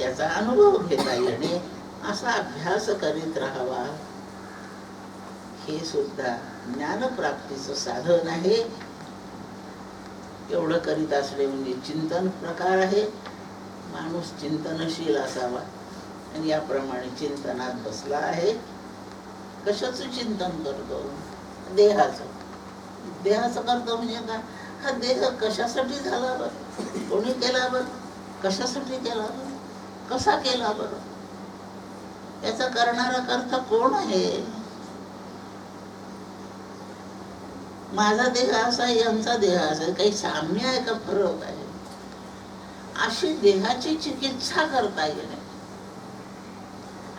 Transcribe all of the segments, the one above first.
त्याचा अनुभव घेता येणे असा अभ्यास करीत राहावा. हे सुद्धा ज्ञानप्राप्तीचं साधन आहे. एवढं करीत असले म्हणजे चिंतन प्रकार आहे. माणूस चिंतनशील असावा आणि याप्रमाणे चिंतनात बसला आहे. कशाचं चिंतन करतो? देहाचं. देहाचं करतो म्हणजे काय? हा देह कशासाठी झाला बरं? कोणी केला बरं? कशासाठी केला बरं? कसा केला बरं? याचा करणारा कर्ता कोण आहे? माझा देह असा, यांचा देह असा, काही साम्य आहे का फरक आहे? अशी देहाची चिकित्सा करता येणे.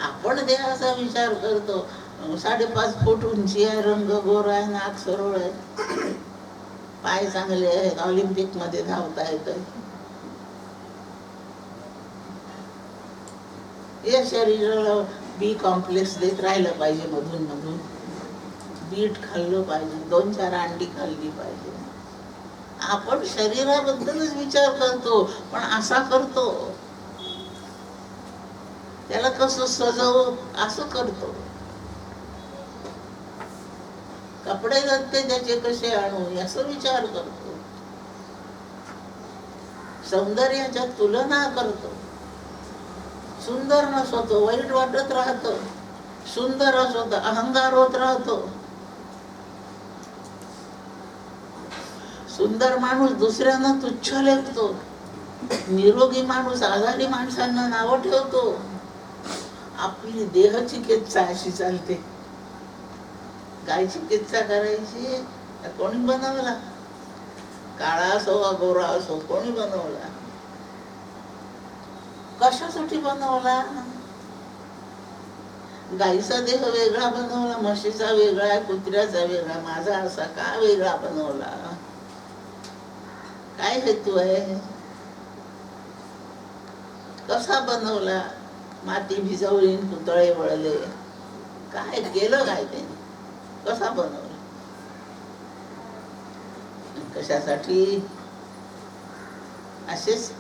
आपण देहाचा विचार करतो. 5.5 फूट उंची आहे, रंग गोरा आहे, नाक सरळ आहे, पाय चांगले आहेत, ऑलिम्पिक मध्ये धावता येतं. या शरीराला बी कॉम्प्लेक्स देत राहिलं पाहिजे. मधून मधून बीट खाल्लं पाहिजे, 2-4 अंडी खाल्ली पाहिजे. आपण शरीराबद्दलच विचार करतो, पण असा करतो. त्याला कसं सजवू असं करतो. कपडे लत्ते त्याचे कसे आणू असं विचार करतो. सौंदर्याच्या तुलना करतो. सुंदर नसतो, वाईट वाटत राहतो. सुंदर असतो तर अहंकार होत राहतो. सुंदर माणूस दुसऱ्यांना तुच्छ लेखतो. निरोगी माणूस आजारी माणसांना नावं ठेवतो. आपली देह चिकित्सा अशी चालते. काय चिकित्सा करायची? कोणी बनवला? काळा असो वा गोरा असो, कोणी बनवला? कशासाठी बनवला? गाईचा देह वेगळा बनवला, म्हशीचा वेगळा, कुत्र्याचा वेगळा, माझा असा का वेगळा बनवला? काय हेतू आहे? कसा बनवला? माती भिजवली, पुतळे वळले, काय केलं? काय ते कसा बनवला? कशासाठी? असेच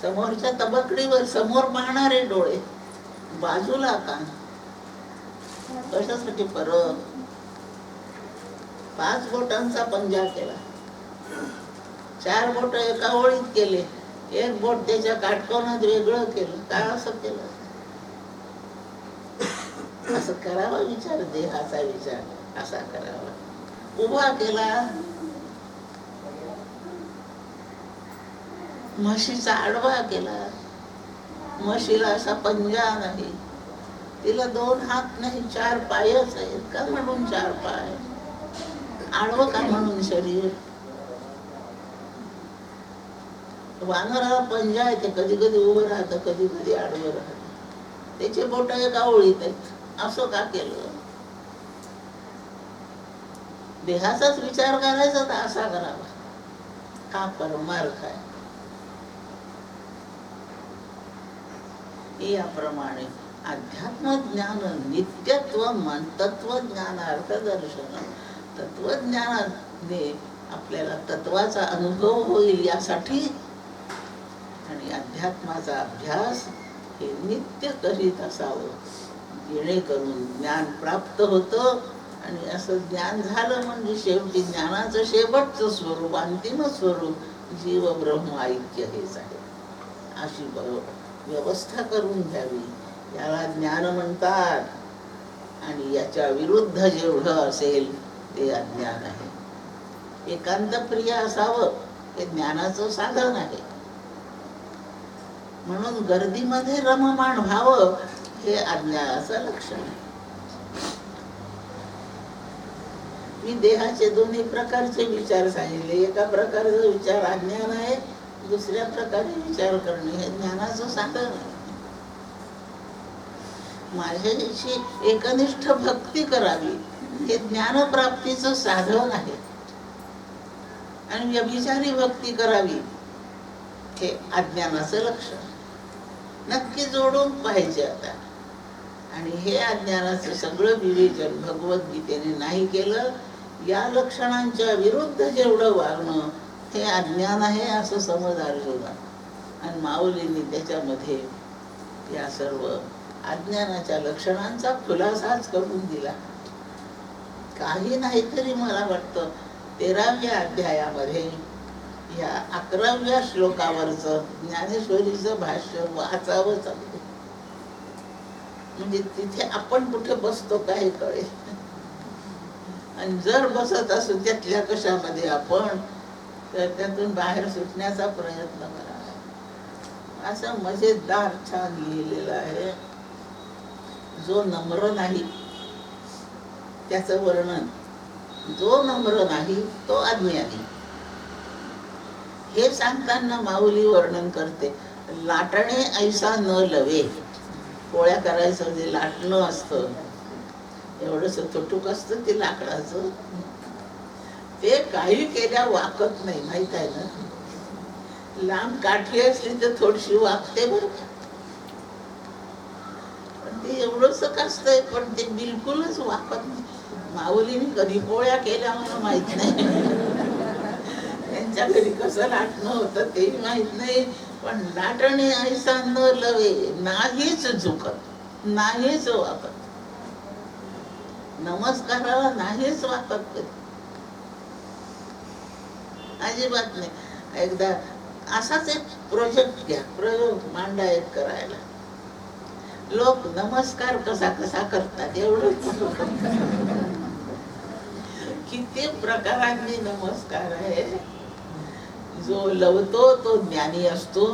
समोरच्या तबकडीवर समोर पाहणारे डोळे, बाजूला का? कशासाठी? परत 5 बोटांचा पंजा केला, 4 बोट एका ओळीत केले, 1 बोट त्याच्या काटकोनात वेगळं केलं. का असं केलं? असं करावा विचार, देहाचा विचार असा करावा. उभा केला, म्हशीचा आडवा केला. म्हशीला असा पंजा नाही, तिला 2 हात नाही, 4 पायच आहेत. का म्हणून 4 पाय? आडवं का म्हणून शरीर? वानराला पंजा आहे, ते कधी कधी उभं राहतं, कधी कधी आडवं राहतं. त्याचे बोट एका ओळीत आहेत. असं का केलं? देहाचाच विचार करायचा तर असा करावा. हा परमार्थ आहे. याप्रमाणे अध्यात्म ज्ञान, नित्यत्व, तत्वज्ञान, अर्थदर्शन. तत्वज्ञानाने आपल्याला तत्वाचा अनुभव होईल यासाठी, आणि अध्यात्माचा अभ्यास हे नित्य करीत असावं, जेणेकरून ज्ञान प्राप्त होतं. आणि असं ज्ञान झालं म्हणजे शेवटी ज्ञानाचं शेवटचं स्वरूप, अंतिम स्वरूप जीव ब्रह्म ऐक्य हेच आहे. अशी व्यवस्था करून घ्यावी. याला ज्ञान म्हणतात. आणि याच्या विरुद्ध जेवढं असेल ते अज्ञान आहे. एकांत प्रिय असावं हे ज्ञानाचं साधन आहे. म्हणून गर्दीमध्ये रममाण व्हावं हे अज्ञानाचं लक्षण आहे. मी देहाचे दोन्ही प्रकारचे विचार सांगितले. एका प्रकारचा विचार अज्ञान आहे, दुसऱ्या प्रकारे विचार करणे हे ज्ञानाचं साधन आहे. माझ्याशी एकनिष्ठ भक्ती करावी हे ज्ञानप्राप्तीचं साधन आहे. आणि व्यभिचारी भक्ती करावी हे अज्ञानाचं लक्षण. नक्की जोडून पाहिजे आता. आणि हे अज्ञानाचं सगळं विवेचन भगवद्गीतेने नाही केलं. या लक्षणांच्या विरुद्ध जेवढं वागणं हे अज्ञान आहे असं समज अर्जुना. आणि माऊलींनी त्याच्यामध्ये या सर्व अज्ञानाच्या लक्षणांचा खुलासाच करून दिला. काही नाही तरी मला वाटतं 13व्या अध्यायामध्ये या 11व्या श्लोकावरचं ज्ञानेश्वरीचं भाष्य वाचावंच अगदी. म्हणजे तिथे आपण कुठे बसतो काय कळेल. आणि जर बसत असू त्यातल्या कशामध्ये आपण, तर त्यातून बाहेर सुटण्याचा प्रयत्न करा. असं मजेदार छान लिहिलेलं आहे. जो नम्र नाही त्याचं वर्णन, जो नम्र नाही तो अज्ञानी. हे सांगताना माऊली वर्णन करते, लाटणे ऐसा न लवे. पोळ्या करायचं जे लाटणं असतं, एवढंच तुटूक असतं ते लाकडाचं, ते काही केल्या वाकत नाही, माहित आहे ना. लांब काठी असली तर थोडीशी वाकते बरं, पण ते एवढंच असतंय, पण ते बिलकुलच वाकत नाही. माऊलीने कधी पोळ्या केल्या मला माहित नाही, त्यांच्या घरी कसं लाटणं होतं तेही माहित नाही. पण लाटणे ऐसा न लवे, नाहीच झुकत, नाहीच वाकत. नमस्काराला नाहीच वाकत कधी, अजिबात नाही. एकदा असाच एक प्रोजेक्ट घ्या, प्रयोग मांडा एक करायला. लोक नमस्कार कसा कसा करतात एवढं. किती प्रकारांनी नमस्कार आहे. जो लवतो तो ज्ञानी असतो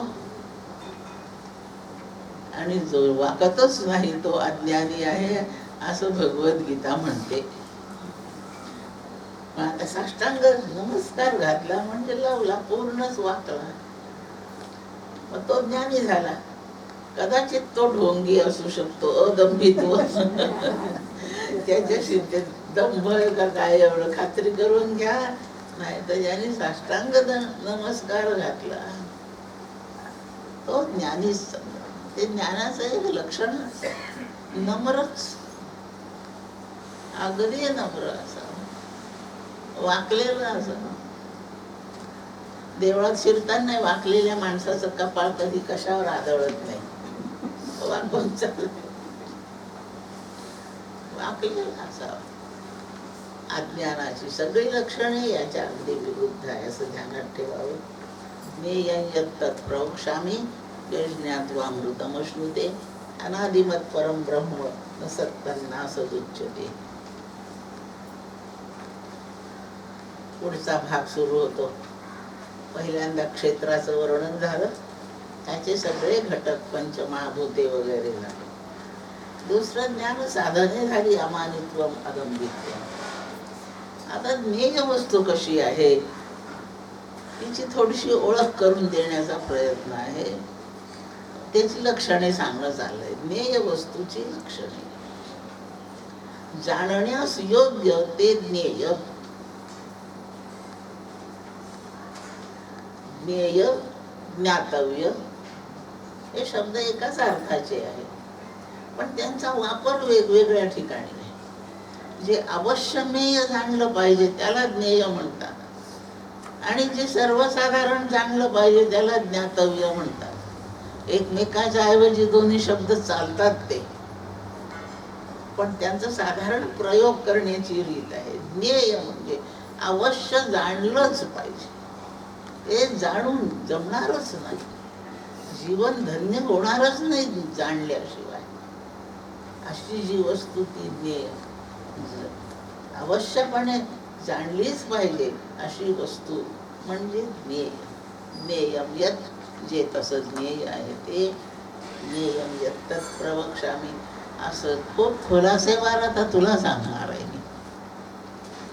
आणि जो वाकतच नाही तो अज्ञानी आहे, असं भगवद्गीता म्हणते. आता साष्टांग नमस्कार घातला म्हणजे लावला, पूर्णच वाकला, मग तो ज्ञानी झाला. कदाचित तो ढोंगी असू शकतो, अदंभित्व, त्याच्याशी ते दंभ का काय एवढं खात्री करून घ्या. नाही तर ज्याने साष्टांग नमस्कार घातला तो ज्ञानीच. ते ज्ञानाचं एक लक्षण नम्रच, अगदी नम्र असावं, वाकलेलं असावं. देवळात शिरताना वाकलेल्या माणसाचं कपाळ कधी कशावर आदळत नाही, वाकून चाललं, वाकलेलं असावं. अज्ञानाची सगळी लक्षणे याच्या अगदी विरुद्ध आहे, असं ध्यानात ठेवावं. ज्ञेयं यत्तत् प्रवक्ष्यामि यज्ञात्वामृतमश्नुते अनादिमत् परं ब्रह्म न सत्तन्नासदुच्यते. पुढचा भाग सुरू होतो. पहिल्यांदा क्षेत्राचं वर्णन झालं, त्याचे सगळे घटक पंचमहाभूते वगैरे झाले. दुसरं ज्ञान साधने झाली, अमानित्वम अदंभित्वम. आता ज्ञेय वस्तू कशी आहे तिची थोडीशी ओळख करून देण्याचा प्रयत्न आहे. त्याची लक्षणे सांगणं चाललंय. ज्ञेय वस्तूची लक्षणे, जाणण्यास योग्य ते ज्ञेय. ज्ञेय, ज्ञातव्य हे शब्द एकाच अर्थाचे आहे, पण त्यांचा वापर वेगवेगळ्या ठिकाणी आहे. जे अवश्यमेय जाणलं पाहिजे त्याला ज्ञेय म्हणतात, आणि जे सर्वसाधारण जाणलं पाहिजे त्याला ज्ञातव्य म्हणतात. एकमेकाच्या ऐवजी दोन्ही शब्द चालतात ते, पण त्यांचा साधारण प्रयोग करण्याची रीत आहे. ज्ञेय म्हणजे अवश्य जाणलंच पाहिजे, ते जाणून जमणारच नाही, जीवन धन्य होणारच नाही जाणल्याशिवाय. अशी जी वस्तू ती ज्ञेय, अवश्यपणे जाणलीच पाहिजे अशी वस्तू म्हणजे ज्ञेय. ज्ञेयं यत्, जे तसं ज्ञेय आहे ते. ज्ञेयं यत्तत् प्रवक्ष्यामि, असं खूप खुलासेवार आता तुला सांगणार आहे मी.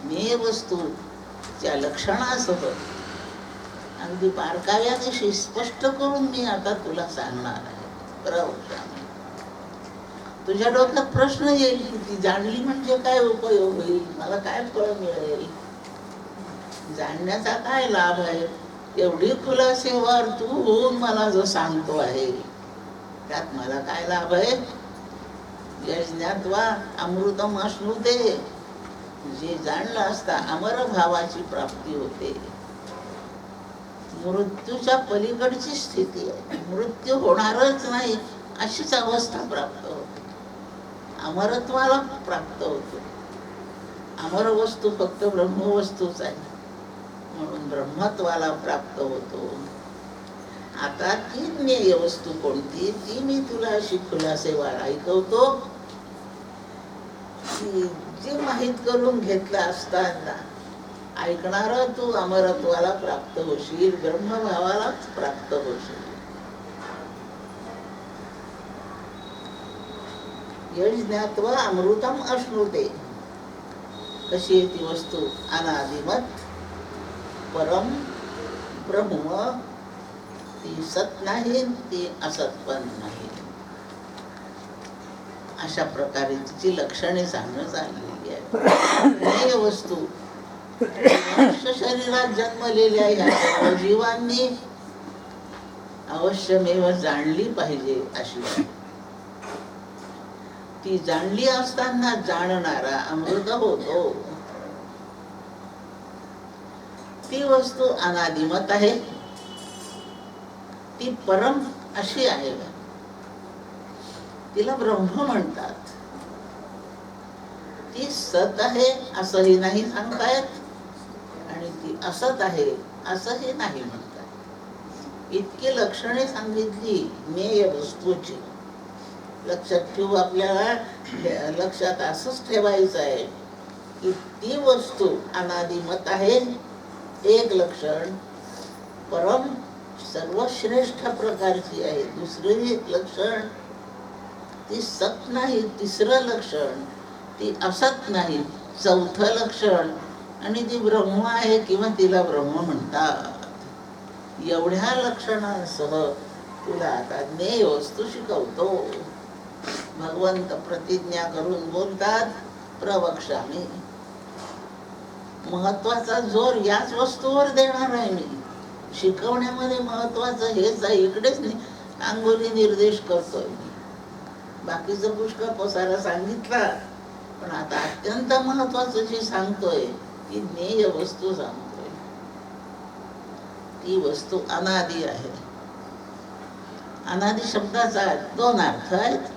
ज्ञेय वस्तूच्या लक्षणासह अगदी बारकाव्याने स्पष्ट करून मी आता तुला सांगणार आहे. प्रवक्ष्यामि. तुझ्या डोक्यात प्रश्न येईल की ती जाणली म्हणजे काय उपयोग होईल, मला काय फळ मिळेल, जाणण्याचा काय लाभ आहे. एवढी खुलासेवार तू होऊन मला जो सांगतो आहे त्यात मला काय लाभ आहे. यज्ञात्वा अमृतम अश्नुते, जे जाणलं असता अमर भावाची प्राप्ती होते. मृत्यूच्या पलीकडची स्थिती आहे, मृत्यू होणारच नाही अशीच अवस्था प्राप्त होते. अमरत्वाला प्राप्त होतो. अमर वस्तू फक्त ब्रह्मवस्तूच आहे, म्हणून ब्रह्मत्वाला प्राप्त होतो. आता ती ज्ञेय वस्तू कोणती, ती मी तुला अशी खुलासेवार ऐकवतो. जे माहीत करून घेतलं असताना ऐकणार तू अमरत्वाला प्राप्त होशील, ब्रह्मभावालाच प्राप्त होशील. यश ज्ञात्वा अमृतम अश्नुते. कशी आहे ती वस्तू? अनादिमत परम ब्रह्म. ती सत नाही, ती असत पण नाही. अशा प्रकारे तिची लक्षणे सांगण्यात आलेली आहे. ही वस्तू मनुष्य शरीरात जन्मलेल्या या सर्व जीवांनी अवश्यमेव जाणली पाहिजे अशी आहे. ती जाणली असताना जाणणारा अमृत होतो. ती वस्तू अनादिमत आहे, ती परम अशी आहे. तिला ब्रह्म म्हणतात. ती सत आहे असंही नाही सांगतायत आणि ती असत आहे असंही नाही म्हणतात. इतकी लक्षणे सांगितली ज्ञेय वस्तूची. लक्षात ठेवू, आपल्याला लक्षात असंच ठेवायचं आहे की ती वस्तू अनादिमत आहे, एक लक्षण. परम सर्वश्रेष्ठ प्रकारची आहे, दुसरे लक्षण. ती सत नाही, तिसरं लक्षण. ती असत नाही, चौथं लक्षण. आणि ती ब्रह्म आहे किंवा तिला ब्रह्म म्हणतात. एवढ्या लक्षणांसह तुला आता ज्ञेय वस्तू शिकवतो. भगवंत प्रतिज्ञा करून बोलतात, प्रवक्ष्यामी. महत्वाचा जोर याच वस्तूवर देणार आहे मी. शिकवण्यामध्ये महत्वाचं हेच आहे. इकडेच अंगुली निर्देश करतोय मी. बाकीचं पुष्कळ पसारा सांगितला, पण आता अत्यंत महत्वाचं जे सांगतोय ती ज्ञेय वस्तू सांगतोय. ती वस्तू अनादि आहे. अनादि शब्दाचा दोन अर्थ आहेत.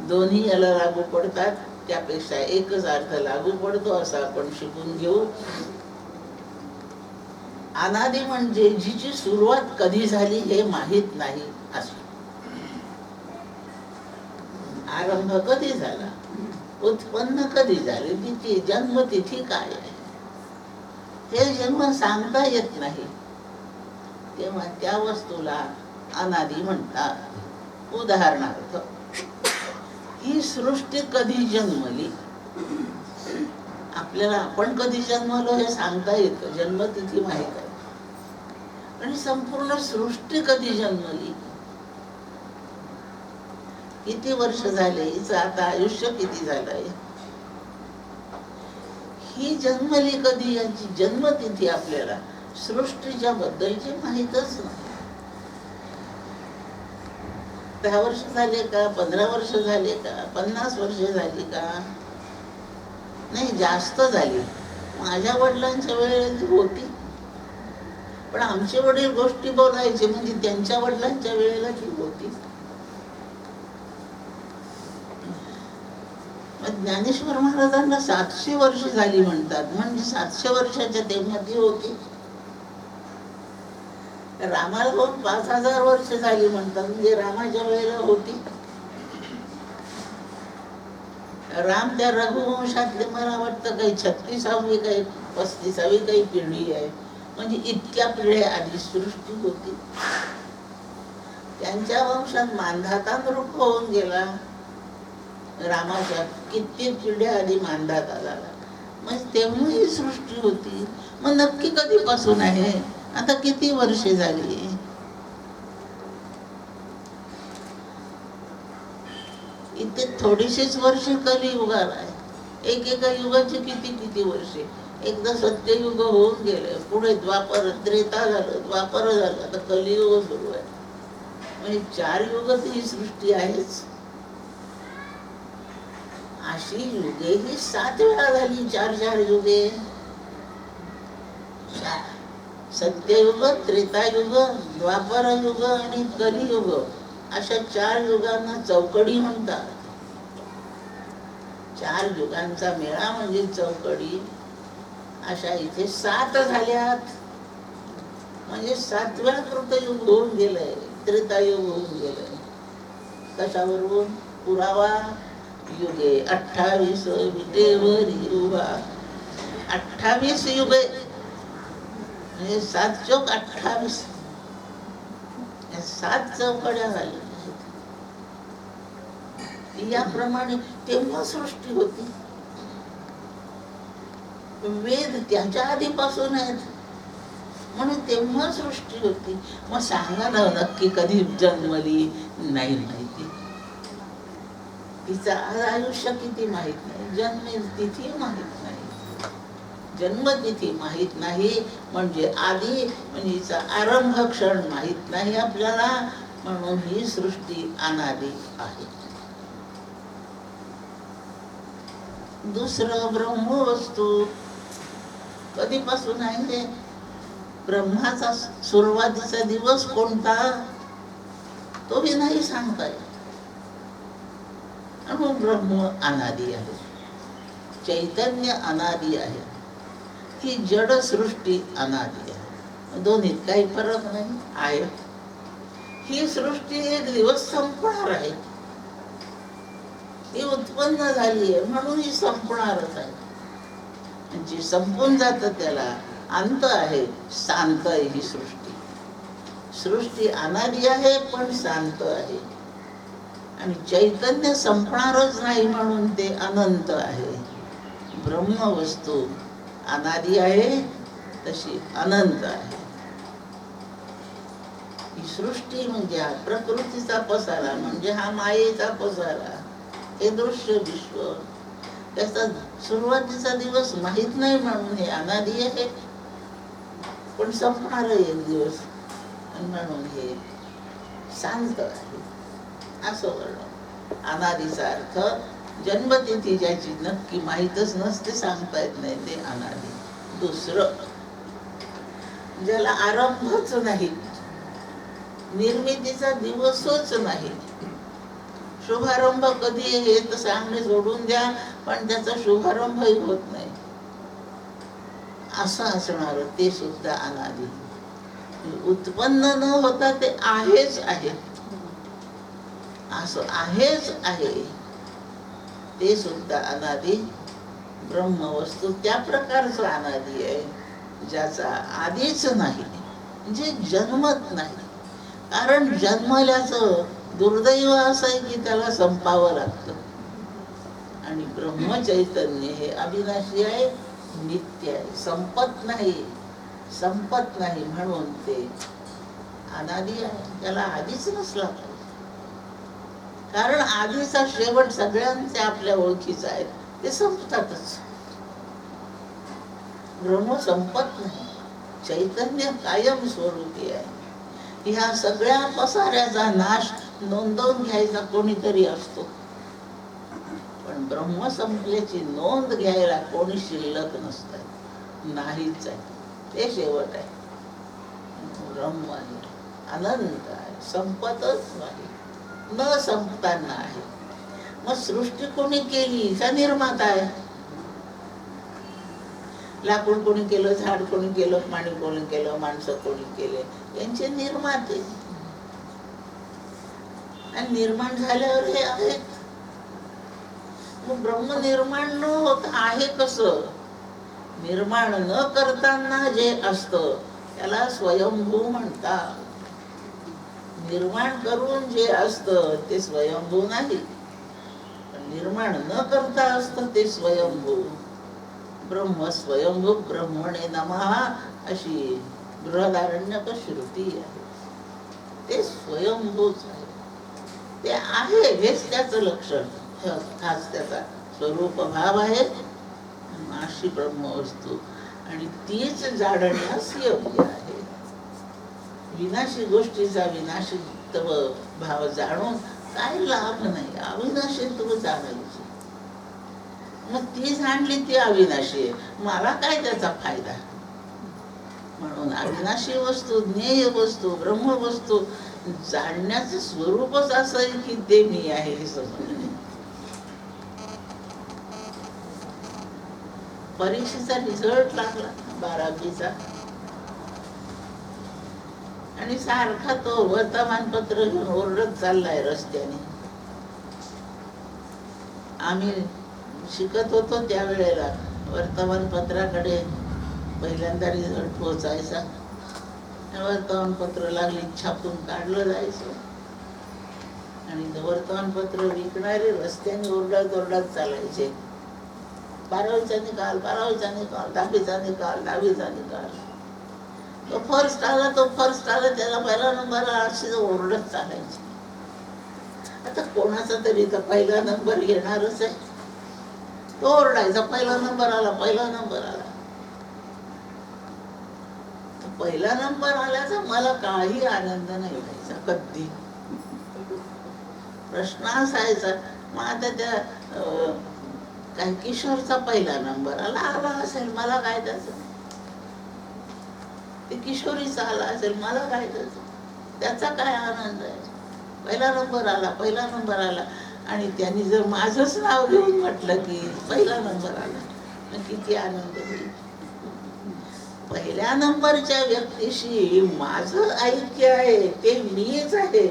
दोन्ही याला लागू पडतात. त्यापेक्षा एकच अर्थ लागू पडतो असं आपण शिकून घेऊ. अनादि म्हणजे जिची सुरुवात कधी झाली हे माहित नाही अशी. आरंभ कधी झाला, उत्पन्न कधी झाले, तिची जन्मतिथी काय आहे हे जन्म सांगता येत नाही. तेव्हा त्या वस्तूला अनादि म्हणतात. उदाहरणार्थ, ही सृष्टी कधी जन्मली आपल्याला, आपण कधी जन्मलो हे सांगता येतं, जन्मतिथी माहित आहे. आणि संपूर्ण सृष्टी कधी जन्मली, किती वर्ष झाले, हिचं आता आयुष्य किती झालंय, ही जन्मली कधी याची जन्मतिथी आपल्याला सृष्टीच्या बद्दलची माहीतच नाही. 10 वर्ष झाले का, 15 वर्ष झाले का, 50 वर्ष झाली का, नाही जास्त झाली. माझ्या वडिलांच्या वेळेला होती, पण आमचे वडील गोष्टी बोलायचे म्हणजे त्यांच्या वडिलांच्या वेळेला ती होती. ज्ञानेश्वर महाराजांना 700 वर्ष झाली म्हणतात, म्हणजे 700 वर्षाच्या तेव्हा ती होती. रामाला 5000 वर्ष झाली म्हणतात, म्हणजे रामाच्या वेळेला होती. राम त्या रघुवंशातले मला वाटतं काही 36वी काही 35वी काही पिढी आहे, म्हणजे इतक्या पिढ्या आधी सृष्टी होती. त्यांच्या वंशात मांधाता नृप होऊन गेला. रामाच्या कित्येक पिढ्या आधी मांधाता झाला, मग तेव्हा ही सृष्टी होती. मग नक्की कधीपासून आहे, आता किती वर्षे झाली. इथे थोडीशीच वर्षे कलियुगाला आहे. एकेका युगाची किती किती वर्षे. एकदा सत्ययुग होऊन गेले, पुढे द्वापर त्रेता झालं, द्वापर झालं, आता कलियुग सुरू आहे. म्हणजे 4 युग ही सृष्टी आहेच. अशी युगे ही 7 वेळा झाली. 4 युगे, सत्ययुग, त्रेतायुग, द्वापर युग आणि कलियुग अशा 4 युगांना चौकडी म्हणतात. 4 युगांचा मेळा म्हणजे चौकडी. अशा इथे 7 झाल्यात, म्हणजे 7व्या कृतयुग होऊन गेलंय, त्रेतायुग होऊन गेलंय. कशावरून? पुरावा युगे 28 विटेवरी उभा. 28 युगे म्हणजे 7 चौक 28, 7 चौकड्या झाल्या. याप्रमाणे तेव्हा सृष्टी होती. वेद त्याच्या आधीपासून आहेत म्हणून तेव्हा सृष्टी होती. मग सांगा ना, नक्की कधी जन्मली? नाही माहिती. तिचं आज आयुष्य किती माहित नाही, जन्मतिथी माहित नाही. जन्मतिथी माहित नाही म्हणजे आधी म्हणजे हिचा आरंभ क्षण माहित नाही आपल्याला, म्हणून ही सृष्टी अनादी आहे. दुसरं ब्रह्मवस्तू कधीपासून आहे? ब्रह्माचा सुरुवातीचा दिवस कोणता तोही नाही सांगता येत. म्हणून ब्रह्म अनादी आहे, चैतन्य अनादी आहे, ही जड सृष्टी अनादी आहे. दोन्हीत काही फरक नाही आहे. ही सृष्टी एक दिवस संपणार आहे. ही उत्पन्न झाली आहे म्हणून ही संपणारच आहे. जे संपून जातं त्याला अंत आहे, शांत आहे ही सृष्टी. सृष्टी अनादी आहे पण शांत आहे. आणि चैतन्य संपणारच नाही म्हणून ते अनंत आहे. ब्रह्मवस्तू अनादी आहे तशी अनंत आहे. ही सृष्टी म्हणजे हा प्रकृतीचा पसारा, म्हणजे हा मायेचा पसारा, हे दृश्य विश्व. त्याचा सुरुवातीचा दिवस माहित नाही म्हणून हे अनादी आहे, पण संपणार एक दिवस म्हणून हे शांत आहे. असं वर्णन. अनादीचा अर्थ जन्मतिथी ज्याची नक्की माहीतच नसते, सांगता येत नाही, ते अनादी. दुसरं ज्याला आरंभच नाही, निर्मितीचा दिवसच नाही. शुभारंभ कधी हे तर सांगणे सोडून द्या, पण त्याचा शुभारंभही होत नाही, असं असणार ते सुद्धा अनादी. उत्पन्न न होता ते आहेच आहे, असं आहेच आहे, ते सुद्धा अनादी. ब्रह्मवस्तू त्या प्रकारचं अनादी आहे ज्याचा आधीच नाही, म्हणजे जन्मत नाही. कारण जन्मल्याचं दुर्दैव असं आहे की त्याला संपावं लागतं. आणि ब्रह्मचैतन्य हे अविनाशी आहे, नित्य आहे, संपत नाही, संपत नाही म्हणून ते अनादी आहे. त्याला आधीच नसला पाहिजे. कारण आधीचा शेवट सगळ्यांच्या आपल्या ओळखीचा आहे, ते संपतातच. ब्रह्म संपत नाही, चैतन्य कायम स्वरूपी आहे. ह्या सगळ्या पसाऱ्याचा नाश नोंदवून घ्यायचा कोणीतरी असतो, पण ब्रह्म संपल्याची नोंद घ्यायला कोणी शिल्लक नसतं, नाहीच आहे. ते शेवट आहे. ब्रह्म आहे, अनंत आहे, संपतच नाही, न संपताना आहे. मग सृष्टी कोणी केली? चा निर्माता आहे. लाकूड कोणी केलं, झाड कोणी केलं, पाणी कोणी केलं, माणसं कोणी केले, यांचे निर्माते. आणि निर्माण झाल्यावर हे आहेत. मग ब्रह्म निर्माण न होत आहे कसं? निर्माण न करताना जे असतं त्याला स्वयंभू म्हणतात. निर्माण करून जे असतं ते स्वयंभू नाही, निर्माण न करता असतं ते स्वयंभू. ब्रह्म स्वयंभू ब्रह्मणे नमः अशी बृहदारण्यक श्रुती आहे. ते स्वयंभूच आहे, ते आहे हेच त्याचं लक्षण, हाच त्याचा स्वरूप भाव आहे. अशी ब्रह्मवस्तू आणि तीच जाणण्यास योग्य आहे. विनाशी गोष्टीचा विनाशीत्व भाव जाणून काय लाभ नाही. अविनाशीत्व जाणायची, मग ती जाणली ती अविनाशी आहे, मला काय त्याचा फायदा? म्हणून अविनाशी वस्तू, ज्ञेय वस्तू, ब्रह्मवस्तू जाणण्याचं स्वरूपच असं आहे की ते मी आहे हे समजणे. परीक्षेचा रिझल्ट लागला 12वीचा आणि सारखा तो वर्तमानपत्र घेऊन ओरडत चाललाय रस्त्याने. आम्ही शिकत होतो त्यावेळेला वर्तमानपत्राकडे पहिल्यांदा रिझल्ट पोहोचायचा, वर्तमानपत्र लागली छापून काढलं जायचं आणि वर्तमानपत्र विकणारे रस्त्याने ओरडत ओरडत चालायचे. 12वीचा निकाल, 12वीचा निकाल, 10वीचा निकाल, 10वीचा निकाल. तो फर्स्ट आला, तो फर्स्ट आला, त्याला पहिला नंबर आला, अशी ओरडत चालायची. आता कोणाचा तरी तर पहिला नंबर घेणारच आहे. तो ओरडायचा, पहिला नंबर आला, पहिला नंबर आला. पहिला नंबर आल्याचा मला काही आनंद नाही व्हायचा कधी. प्रश्न असायचा, मग आता त्या काही किशोरचा पहिला नंबर आला असेल, मला काय त्याचं. ते किशोरीचा आला असेल, मला काय त्याचं. त्याचा काय आनंद आहे. पहिला नंबर आला, पहिला नंबर आला. आणि त्यांनी जर माझंच नाव घेऊन म्हटलं की पहिला नंबर आला, मग किती आनंद होईल. पहिल्या नंबरच्या व्यक्तीशी माझं ऐक्य आहे, ते मीच आहे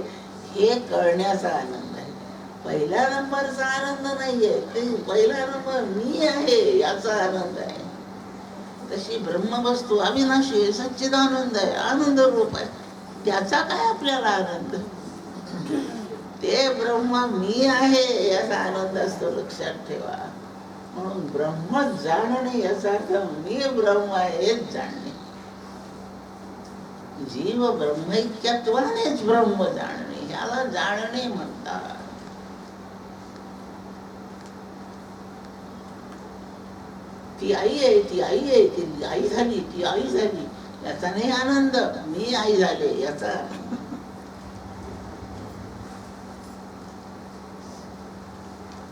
हे कळण्याचा आनंद आहे. पहिल्या नंबरचा आनंद नाहीये, ते पहिला नंबर मी आहे याचा आनंद आहे. तशी ब्रह्मवस्तू अविनाशी आहे, सच्चिदानंद आहे, आनंद रूप आहे, त्याचा काय आपल्याला आनंद. ते ब्रह्म मी आहे याचा आनंद असतो, लक्षात ठेवा. म्हणून ब्रह्म जाणणे याचा अर्थ मी ब्रह्म आहे हेच जाणणे. जीव ब्रह्मैक्यत्वानेच ब्रह्म जाणणे, ह्याला जाणणे म्हणतात. ती आई आहे, ती आई आहे, ती आई झाली, ती आई झाली याचा नाही आनंद, मी आई झाले याचा आनंद.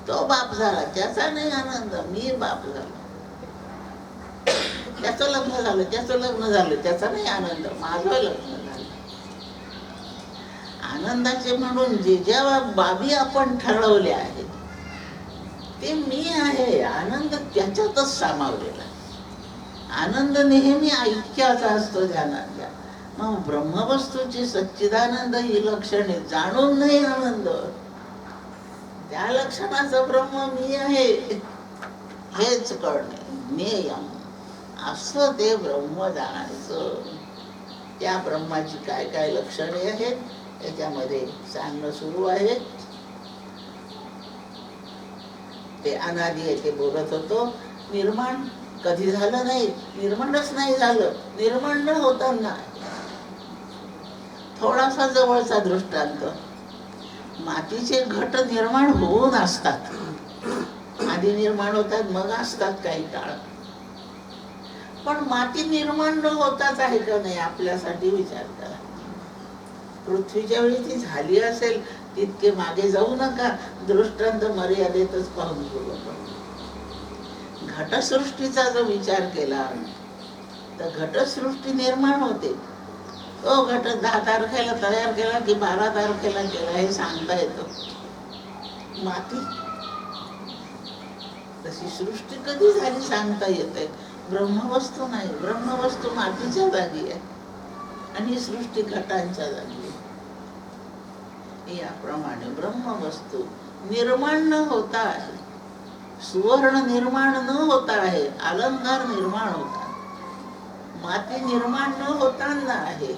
तो बाप झाला त्याचा नाही आनंद, मी बाप झालो. त्याचं लग्न झालं, त्याचं लग्न झालं त्याचा नाही आनंद, माझं लग्न झालं. आनंदाचे म्हणून जे ज्या बाबी आपण ठरवल्या आहेत ते मी आहे. आनंद त्याच्यातच सामावलेला. आनंद नेहमी ऐक्याचा असतो, ध्यानात घ्या. मग ब्रह्मवस्तूची सच्चिदानंद ही लक्षणे जाणून नाही आनंद, त्या लक्षणाचं ब्रह्म मी आहे हेच कळणे, ज्ञेयम असं ते ब्रह्म जाणायचं. त्या ब्रह्माची काय काय लक्षणे आहेत याच्यामध्ये सांगणं सुरू आहे. ते अनादि आहे ते बोलत होतो. निर्माण कधी झालं नाही, निर्माणच नाही झालं. निर्माण न होताना थोडासा जवळचा दृष्टांत, मातीचे घट निर्माण होऊन असतात, आधी निर्माण होतात मग असतात काही काळ. पण माती निर्माण न होताच आहे का नाही आपल्यासाठी विचार करा. पृथ्वीच्या वेळी ती झाली असेल, तितके मागे जाऊ नका, दृष्टांत मर्यादेतच पाहून घेऊ. घटसृष्टीचा जो विचार केला तर घटसृष्टी निर्माण होते. तो घट 10 तारखेला तयार केला की 12 तारखेला केला हे सांगता येतं. माती तशी सृष्टी कधी झाली सांगता येते. ब्रह्मवस्तू नाही, ब्रह्मवस्तू मातीच्या जागी आहे आणि ही सृष्टी घटांच्या जागी आहे. याप्रमाणे ब्रह्मवस्तू निर्माण न होता आहे, सुवर्ण निर्माण न होता आहे, अलंकार निर्माण होतात, माती निर्माण न होताना आहे,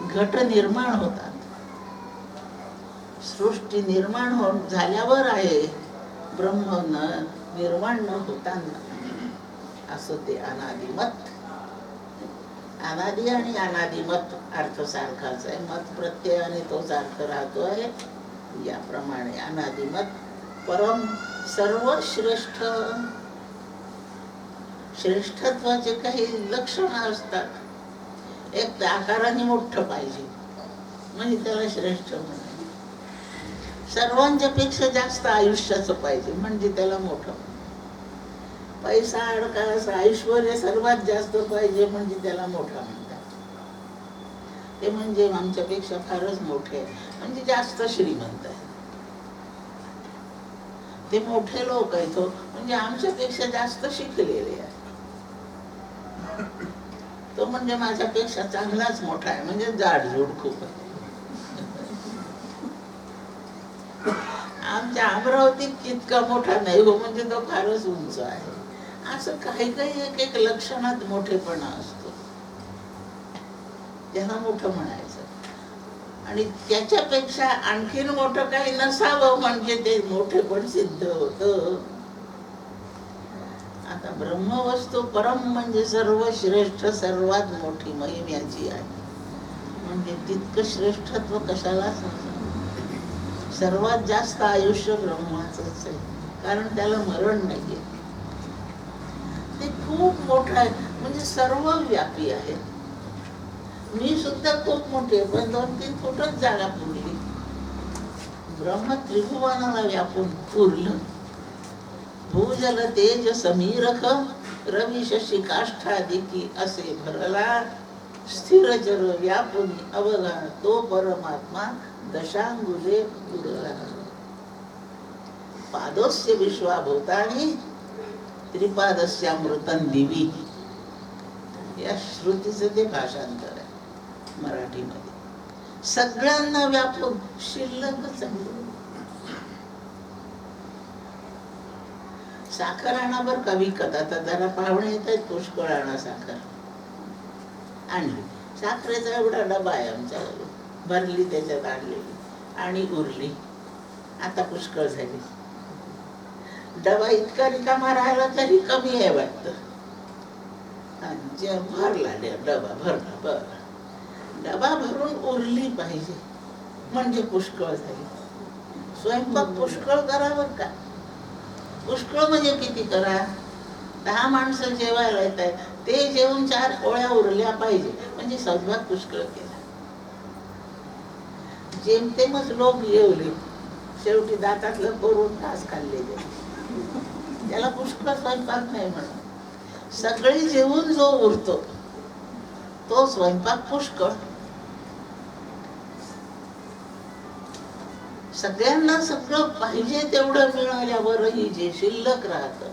घट निर्माण होतात, सृष्टी निर्माण झाल्यावर आहे, ब्रह्म निर्माण न होताना. असं ते अनादिमत. अनादि आणि अनादिमत अर्थ सारखाच आहे. मत प्रत्ययाने तोच अर्थ राहतो आहे. याप्रमाणे अनादिमत परम सर्वश्रेष्ठ. श्रेष्ठत्वाचे काही लक्षणं असतात. एक तर आकाराने मोठं पाहिजे म्हणजे त्याला श्रेष्ठ म्हणतात. सर्वांच्या पेक्षा जास्त आयुष्याचं पाहिजे म्हणजे त्याला मोठं. पैसा अडका ऐश्वर्य सर्वात जास्त पाहिजे म्हणजे त्याला मोठा म्हणतात. ते म्हणजे आमच्यापेक्षा फारच मोठे आहे, म्हणजे जास्त श्रीमंत आहे. ते मोठे लोक आहेत हो, म्हणजे आमच्यापेक्षा जास्त शिकलेले आहे. तो म्हणजे माझ्यापेक्षा चांगलाच मोठा आहे, म्हणजे जाडजूड खूप आहे. आमच्या अमरावतीत तितका मोठा नाही हो, म्हणजे तो फारच उंच आहे. असं काही काही एक एक लक्षणात मोठेपणा असतो, त्याला मोठं म्हणायचं. आणि त्याच्यापेक्षा आणखीन मोठं काही नसावं म्हणजे ते मोठेपण सिद्ध होतं. आता ब्रह्मवस्तू परम म्हणजे सर्वश्रेष्ठ, सर्वात मोठी महिम्याची आहे, म्हणजे तितकं श्रेष्ठत्व कशालाच नसतं. सर्वात जास्त आयुष्य ब्रह्माचंच आहे, कारण त्याला मरण नाहीये. ते खूप मोठं आहे, म्हणजे सर्व व्यापी आहे. मी सुद्धा खूप मोठी आहे, पण 2-3 फुटच जागा पुरली. ब्रह्म त्रिभुवनाला व्यापून पुरलं. भूजल तेज समीरख, रवी शशी काष्ठा देखी असे भरला. स्थिर जर व्यापून अवघा तो परमात्मा, दशांगुले उरला. पादोस्य विश्वाभूतानि, त्रिपादस्यामृतं दिवी. या श्रुतीचं ते भाषांतर आहे मराठीमध्ये. सगळ्यांना व्यापून शिल्लकच आहे. साखर आणा बर का विकत. आता जरा पाहुणे येत आहेत, पुष्कळ आणा साखर. आणली साखरेचा एवढा डबा आहे आमच्याकडे, भरली त्याच्यात आणलेली आणि उरली. आता पुष्कळ झाली. डबा इतका रिकामा राहिला तरी कमी आहे वाटतं. भरला डबा भरला, बरं डबा भरून उरली पाहिजे म्हणजे पुष्कळ झाली. स्वयंपाक पुष्कळ करावं का? पुष्कळ म्हणजे किती करा? 10 माणसं जेवायला येत आहेत, ते जेवून 4 पोळ्या उरल्या पाहिजे म्हणजे स्वयंपाक पुष्कळ केला. जेमतेमच लोक जेवले, शेवटी दातातलं करून घास खाल्लेले, त्याला पुष्कळ स्वयंपाक नाही म्हणून. सगळे जेवून जो उरतो तो स्वयंपाक पुष्कळ. सगळ्यांना सगळं पाहिजे तेवढं मिळाल्यावरही जे शिल्लक राहतं.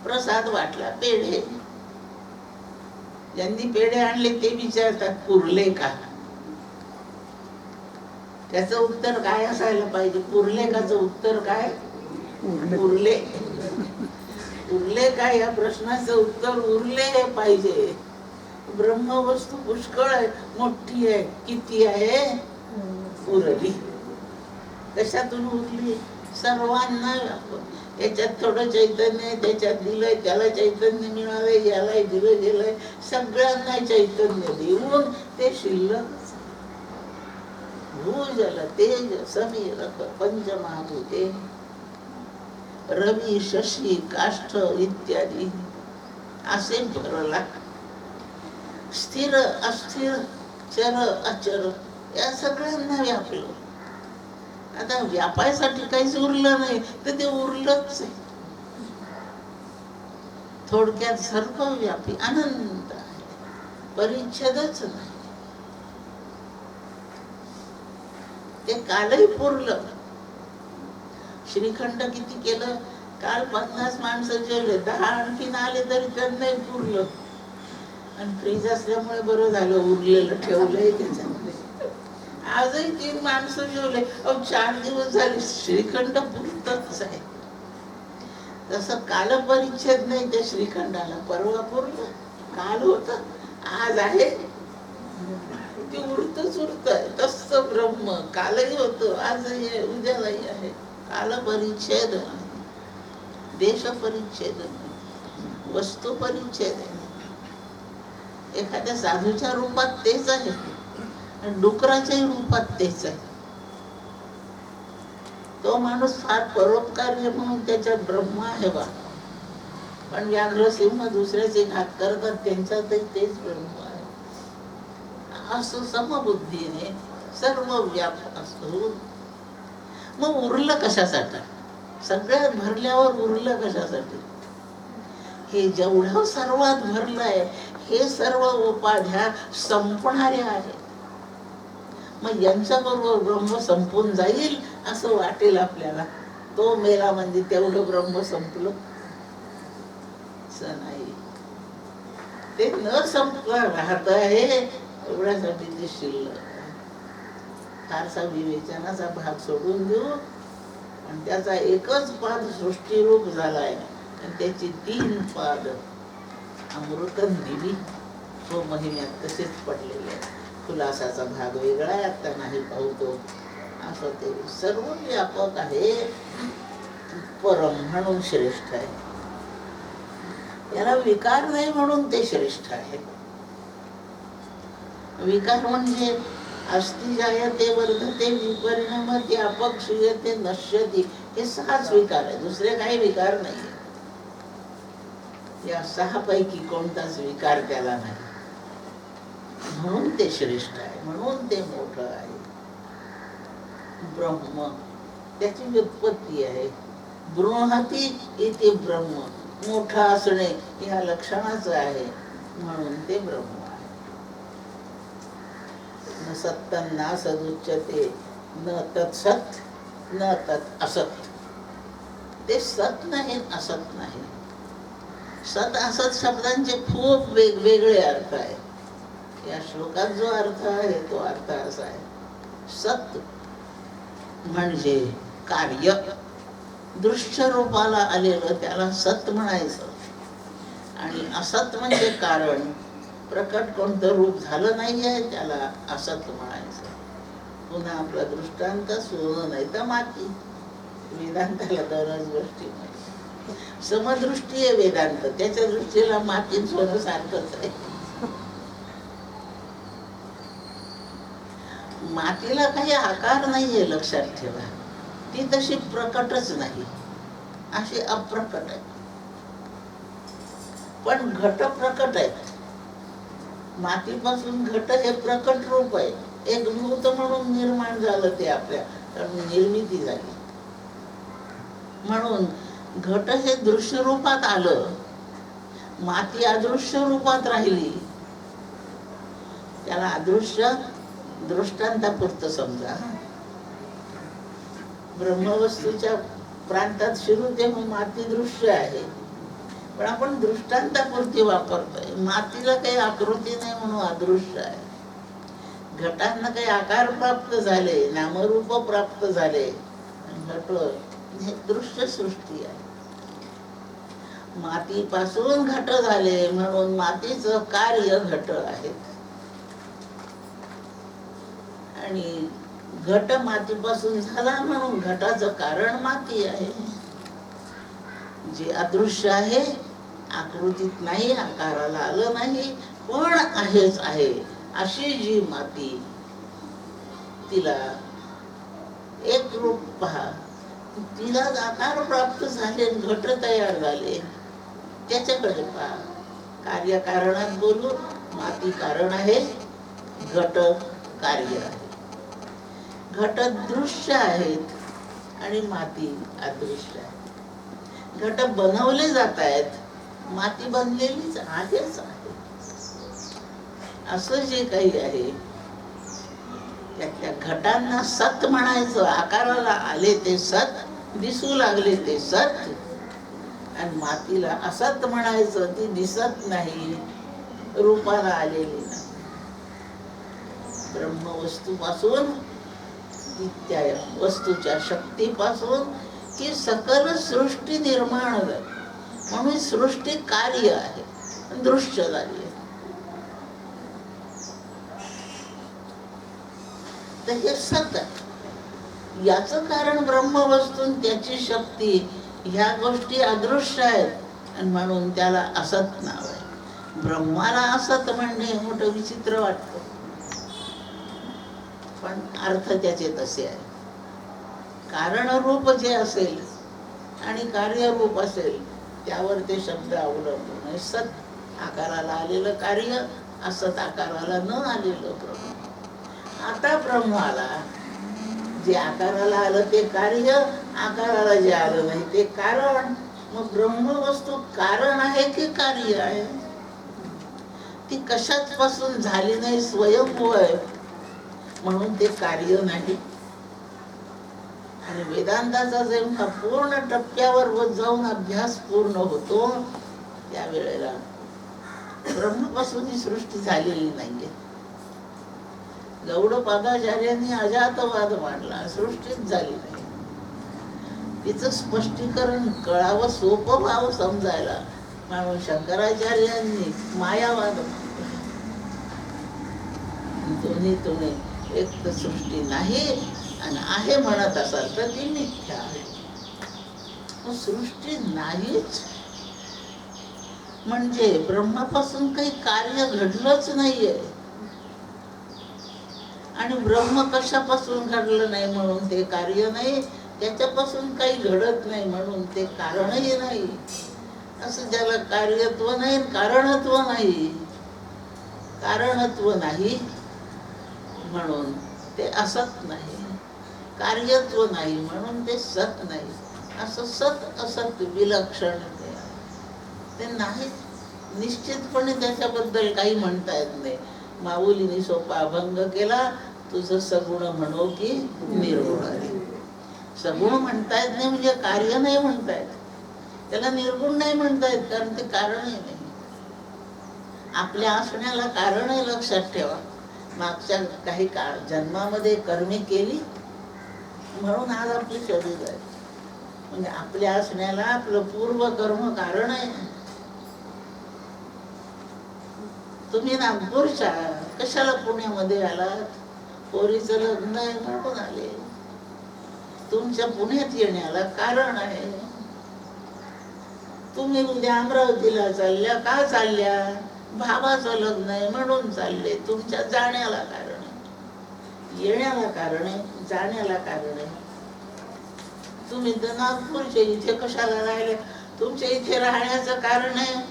प्रसाद वाटला, पेढे, ज्यांनी पेढे आणले ते विचारतात पुरले का? त्याचं उत्तर काय असायला पाहिजे? पुरले काचं उत्तर काय? उरले. उरले काय या प्रश्नाचं उत्तर उरले हे पाहिजे. ब्रह्मवस्तू पुष्कळ आहे, मोठी आहे. किती आहे? उरली. कशातून उरली? सर्वांना व्यापून. याच्यात थोडं चैतन्य आहे, त्याच्यात दिलंय, त्याला चैतन्य मिळालंय, याला दिलं गेलंय, सगळ्यांना चैतन्य देऊन ते शिल्लक. भूजल तेज समीर पंचमहाभूते, रवी शशी काष्ठ इत्यादी असे भरला. स्थिर अस्थिर चर अचर या सगळ्यांना व्यापलं. आता व्यापायसाठी काहीच उरलं नाही तर ते उरलंच आहे. थोडक्यात सर्वव्यापी अनंत आहे, परिच्छेदच नाही. ते कालही पुरलं. श्रीखंड किती केलं? काल 50 माणसं जेवले, 10 आणखीन आले तरी त्यांनाही पुरलं. आणि फ्रीज असल्यामुळे बरं झालं, उरलेलं ठेवलंय त्याच्यामध्ये. आजही 3 माणसं जेवले, 4 दिवस झाले, श्रीखंड पुरतच आहे. तसं काल परिच्छेद नाही त्या श्रीखंडाला. परवा पुरलं, काल होत, आज आहे, ते उरतच उरतंय. तसं ब्रह्म कालही होतं, आजही आहे, उद्यालाही आहे. काल परिच्छेद नाही, देश परिच्छेद नाही, वस्तू परिच्छेद आहे. एखाद्या साधूच्या रूपात तेच आहे, डुकराच्याही रूपात तेच आहे. तो माणूस फार परोपकारी म्हणून त्याच्यात ब्रह्म आहे बा, पण व्याघ्रसिंह दुसऱ्याचे घात करतात, त्यांच्यातही तेच ब्रह्म आहे. असं समबुद्धीने सर्व व्याप असतो. मग उरलं कशासाठी? सगळ्यात भरल्यावर उरलं कशासाठी? हे जेवढं सर्वात भरलंय हे सर्व उपाध्या संपणाऱ्या आहेत. मग यांच्याबरोबर ब्रह्म संपून जाईल असं वाटेल आपल्याला. तो मेला म्हणजे तेवढं ब्रह्म संपलं असं नाही. ते न संपलं राहत आहे एवढ्यासाठी ते शिल्लक. फारसा विवेचनाचा भाग सोडून देऊ आणि त्याचा एकच पाद सृष्टीरूप झालाय आणि त्याची 3 पाद अमृत निधी तो महिन्यात तसेच पडलेले आहे. खुलासाचा भाग वेगळा आहे, आता नाही पाहतो. असं ते सर्व व्यापक आहे, परम म्हणून श्रेष्ठ आहे. याला विकार नाही म्हणून ते श्रेष्ठ आहे. विकार म्हणजे अस्ति जायते वर्धते विपरिणमते अपक्षीयते नश्यति, हे 6च विकार आहे, दुसरे काही विकार नाही. या 6 पैकी कोणताच विकार त्याला नाही, म्हणून ते श्रेष्ठ आहे, म्हणून ते मोठं आहे. ब्रह्म त्याची व्युत्पत्ती आहे. बृहती इति ब्रह्म, मोठा असणे या लक्षणाचं आहे, म्हणून ते ब्रह्म आहे. न सत्तं ना सदुच्यते न तत्सत न तत् असत. ते सत नाही, असत नाही. सत असत शब्दांचे खूप वेगवेगळे अर्थ आहेत. या श्लोकात जो अर्थ आहे तो अर्थ असा आहे, सत म्हणजे कार्य, दृश्य रूपाला आलेलं त्याला सत म्हणायचं. आणि असत म्हणजे कारण, प्रकट कोणतं रूप झालं नाही आहे त्याला असत म्हणायचं. पुन्हा आपला दृष्टांत सोनं नाही तर माती. वेदांताला 2च गोष्टी नाही. समदृष्टी आहे वेदांत, त्याच्या दृष्टीला माती सोनं सारखंच आहे. मातीला काही आकार नाहीये, लक्षात ठेवा. ती तशी प्रकटच नाही, अशी अप्रकट आहे. पण घट प्रकट आहेत. मातीपासून घट हे प्रकट रूप आहे. एक भूत म्हणून निर्माण झालं ते आपल्या, कारण निर्मिती झाली. म्हणून घट हे दृश्य रूपात आलं, माती अदृश्य रूपात राहिली. त्याला अदृश्य दृष्टांतापुरतं समजा. ब्रह्मवस्तूच्या प्रांतात शिरू तेव्हा माती दृश्य आहे, पण आपण दृष्टांतापुरती वापरतोय. मातीला काही आकृती नाही म्हणून अदृश्य आहे. घटांना काही आकार प्राप्त झाले, नामरूप प्राप्त झाले. घट हे दृश्य सृष्टी आहे. मातीपासून घट झाले म्हणून मातीचं कार्य घट आहे. आणि घट मातीपासून झाला म्हणून घटाचं कारण माती आहे. जे अदृश्य आहे, आकृतीत नाही, आकाराला आलं नाही, पण आहेच आहे, अशी जी माती, तिला एक रूप पहा, तिला आकार प्राप्त झाले, घट तयार झाले. त्याच्याकडे पहा. कार्यकारणात बोलू, माती कारण आहे, घट कार्य आहे. घट दृश्य आहेत आणि माती अदृश्य आहे. घट बनवले जात आहेत, माती बनलेलीच आहेच आहे. असं जे काही आहे त्यातल्या घटांना सत म्हणायचं. आकाराला आले ते सत, दिसू लागले ते सत. आणि मातीला असत म्हणायचं, ती दिसत नाही, रूपाला आलेली नाही. ब्रह्मवस्तूपासून, त्या वस्तूच्या शक्तीपासून ही सकल सृष्टी निर्माण झाली. म्हणून सृष्टी कार्य आहे, दृश्य झाली आहे. तर हे सत आहे. याचं कारण ब्रह्मवस्तू, त्याची शक्ती, ह्या गोष्टी अदृश्य आहेत आणि म्हणून त्याला असत नाव आहे. ब्रह्माला असत म्हणणे मोठं विचित्र वाटतं, पण अर्थ त्याचे तसे आहे. कारणरूप जे असेल आणि कार्यरूप असेल त्यावर ते शब्द अवलंबून आहे. सत आकाराला आलेलं कार्य, असत आकाराला न आलेलं ब्रह्म. आता ब्रह्माला जे आकाराला आलं ते कार्य, आकाराला जे आलं नाही ते कारण. मग ब्रह्मवस्तू कारण आहे की कार्य आहे? ती कशाच पासून झाली नाही, स्वयंभू आहे म्हणून ते कार्य नाही. आणि वेदांताचा जेव्हा पूर्ण टप्प्यावर जाऊन अभ्यास पूर्ण होतो त्यावेळेला ब्रह्मापासून ही सृष्टी झालेली नाहीये. गौडपादाचार्यांनी अजातवाद मांडला, सृष्टीच झाली नाही. तिचं स्पष्टीकरण कळावं, सोपं व्हावं समजायला म्हणून शंकराचार्यांनी मायावाद मांडला. दोन्ही तुम्ही एक तर सृष्टी नाही आणि आहे म्हणत असाल तर ती मिथ्या आहे. सृष्टी नाहीच म्हणजे ब्रह्मापासून काही कार्य घडलंच नाहीये. आणि ब्रह्म कशापासून घडलं नाही म्हणून ते कार्य नाही, त्याच्यापासून काही घडत नाही म्हणून ते कारणही नाही. असं ज्याला कार्यत्व नाही, कारणत्व नाही, कारणत्व नाही म्हणून ते असत नाही, कार्यत्व नाही म्हणून ते सत नाही. असं सत असत विलक्षण ते नाही. निश्चितपणे त्याच्याबद्दल काही म्हणता येत नाही. माऊलीने सोपा अभंग केला, तुझं सगुण म्हणो की निर्गुण आहे. सगुण म्हणता येत नाही म्हणजे कार्य नाही म्हणता येत, त्याला निर्गुण नाही म्हणता येत कारण ते कारणही नाही. आपल्या असण्याला कारणही लक्षात ठेवा. मागच्या काही काळ जन्मामध्ये कर्मे केली म्हणून आज आपले शरीर आहे. म्हणजे आपल्या असण्याला आपलं पूर्व कर्म कारण आहे. तुम्ही नागपूरच्या कशाला पुण्यामध्ये आलात? पोरीचं लग्न आहे म्हणून आले. तुमच्या पुण्यात येण्याला कारण आहे. तुम्ही उद्या अमरावतीला चालल्या का चालल्या? भावाचं लग्न आहे म्हणून चालले. तुमच्या जाण्याला कारण आहे, येण्याला कारण आहे, जाण्याला कारण आहे. तुम्ही तर नागपूरच्या इथे कशाला राहिले? तुमच्या इथे राहण्याचं कारण आहे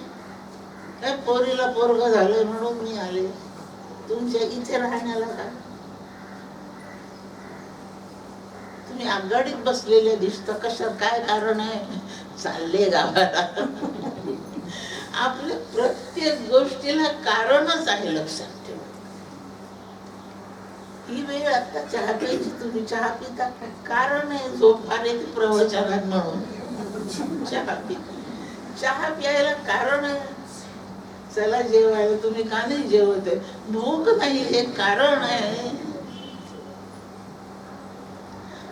काय? पोरीला पोरग झालं म्हणून मी आले. तुमच्या इथे राहण्याला काय? तुम्ही आघाडीत बसलेले दिसता, कशा काय कारण आहे? चालले गावाला. आपल्या प्रत्येक गोष्टीला कारणच आहे, लक्षात ठेवा. ही वेळ आता चहा प्यायची, तुम्ही चहा पिता कारण आहे, झोप आले प्रवचनात म्हणून चहा पिता. चहा प्यायला कारण आहे. चला जेवायला, तुम्ही का नाही जेवत आहे? भूक नाही, हे कारण आहे.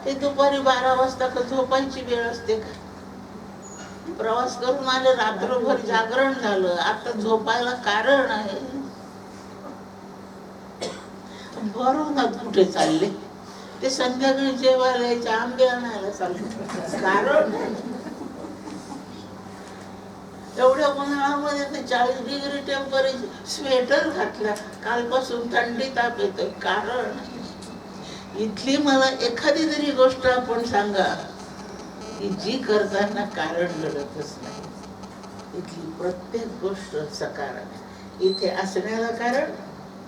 ते दुपारी 12 वाजता का झोपायची वेळ असते का? प्रवास करून आले, रात्रभर जागरण झालं, आता झोपायला कारण आहे. भरून कुठे चालले? ते संध्याकाळी जेवायला यायचे, आंबे आणायला चालले, कारण एवढ्या उन्हाळ्यामध्ये ते 40 डिग्री टेम्परेचर, स्वेटर घातला, कालपासून थंडी ताप येतोय, कारण. इथली मला एखादी तरी गोष्ट आपण सांगा की जी करताना कारण घडतच नाही. इथली प्रत्येक गोष्ट सकारात्मक. इथे असण्याला कारण,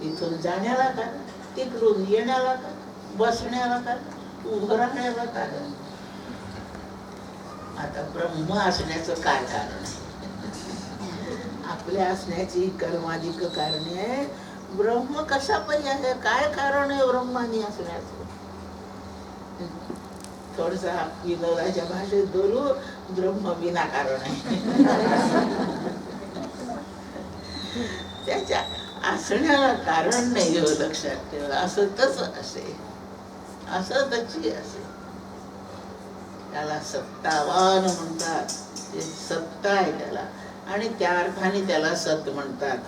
इथून जाण्याला कारण, तिकडून येण्याला कारण, बसण्याला कारण, उभं राहण्याला कारण. आता ब्रह्म असण्याचं काय कारण आहे? आपल्या असण्याची कर्माधिक कारणे आहे. ब्रह्म कशा पर्याय? काय कारण आहे ब्रह्मानी असण्याचं? थोडसा विनोदाच्या भाषेत बोलू, ब्रह्म विना कारण आहे. त्याच्या असण्याला कारण नाही हो, लक्षात ठेवा. असतच असे, असतच असे. त्याला सत्तावान म्हणतात, ते सत्ता आहे त्याला, आणि त्या अर्थाने त्याला सत म्हणतात.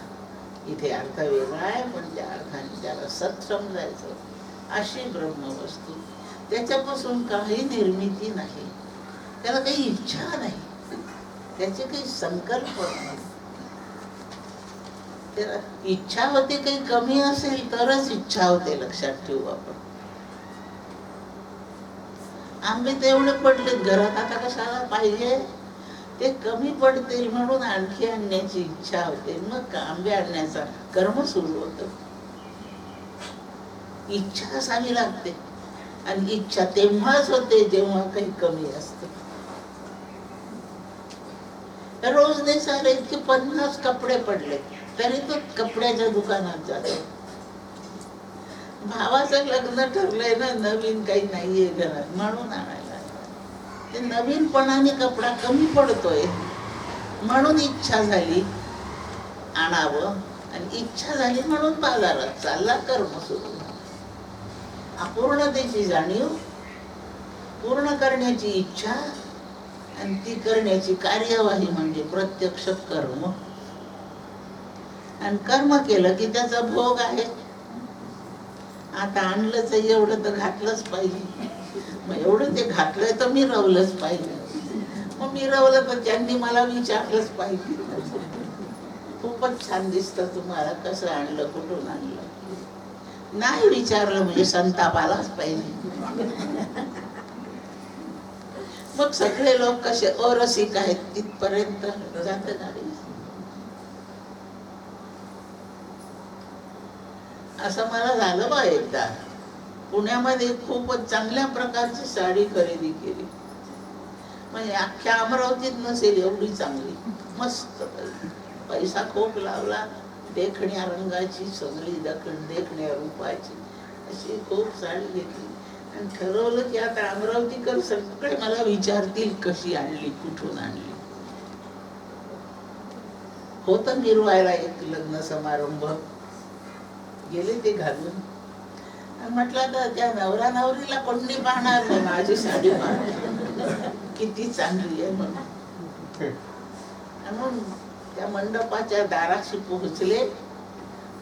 इथे अर्थ वेगळा आहे, पण त्या अर्थाने त्याला सत समजायचं. अशी ब्रह्मवस्तू, त्याच्यापासून काही निर्मिती नाही, त्याला काही इच्छा नाही, त्याचे काही संकल्प नाही. त्याला इच्छा होते, काही कमी असेल तरच इच्छा होते, लक्षात ठेवू आपण. आंबे तर एवढे पडलेत घरात, आता कशाला पाहिजे? ते कमी पडतील म्हणून आणखी आणण्याची इच्छा होते, मग आंबे आणण्याचा कर्म सुरू होतं. इच्छा असावी लागते, आणि इच्छा तेव्हाच होते जेव्हा काही कमी असतं. रोज नेसायला इतके 50 कपडे पडले, तरी तो कपड्याच्या दुकानात जातो. भावाचं लग्न ठरलंय ना, नवीन काही नाहीये घरात म्हणून आणायला. ते नवीनपणाने कपडा कमी पडतोय म्हणून इच्छा झाली आणावं, आणि इच्छा झाली म्हणून बाजारात चालला, कर्म सुरू. अपूर्णतेची जाणीव, पूर्ण करण्याची इच्छा, आणि ती करण्याची कार्यवाही म्हणजे प्रत्यक्ष कर्म. आणि कर्म केलं की त्याचा भोग आहे. आता आणलंच एवढं तर घातलंच पाहिजे, मग एवढं ते घातलंय तर मिरवलंच पाहिजे. मग मिरवलं तर त्यांनी मला विचारलंच पाहिजे, खूपच छान दिसतं तुम्हाला, कसं आणलं, कुठून आणलं. नाही विचारलं म्हणजे संताप आलाच पाहिजे. मग सगळे लोक कसे अरसिक आहेत तिथपर्यंत जात गाडी. असं मला झालं बा एकदा. पुण्यामध्ये खूपच चांगल्या प्रकारची साडी खरेदी केली, म्हणजे अख्ख्या अमरावतीत नसेल एवढी चांगली, मस्त पैसा खूप लावला. देखण्या रंगाची, सगळी देखण्या रूपाची अशी खूप साडी घेतली. आणि ठरवलं की आता अमरावतीकर सगळे मला विचारतील कशी आणली, कुठून आणली. होतं मिरवायला एक लग्न समारंभ, गेले ते घालून. म्हटलं तर त्या नवरा नवरीला कोणी पाहणार नाही, माझी साडी पाहणार किती चांगली आहे म्हणून. त्या मंडपाच्या दाराशी पोहोचले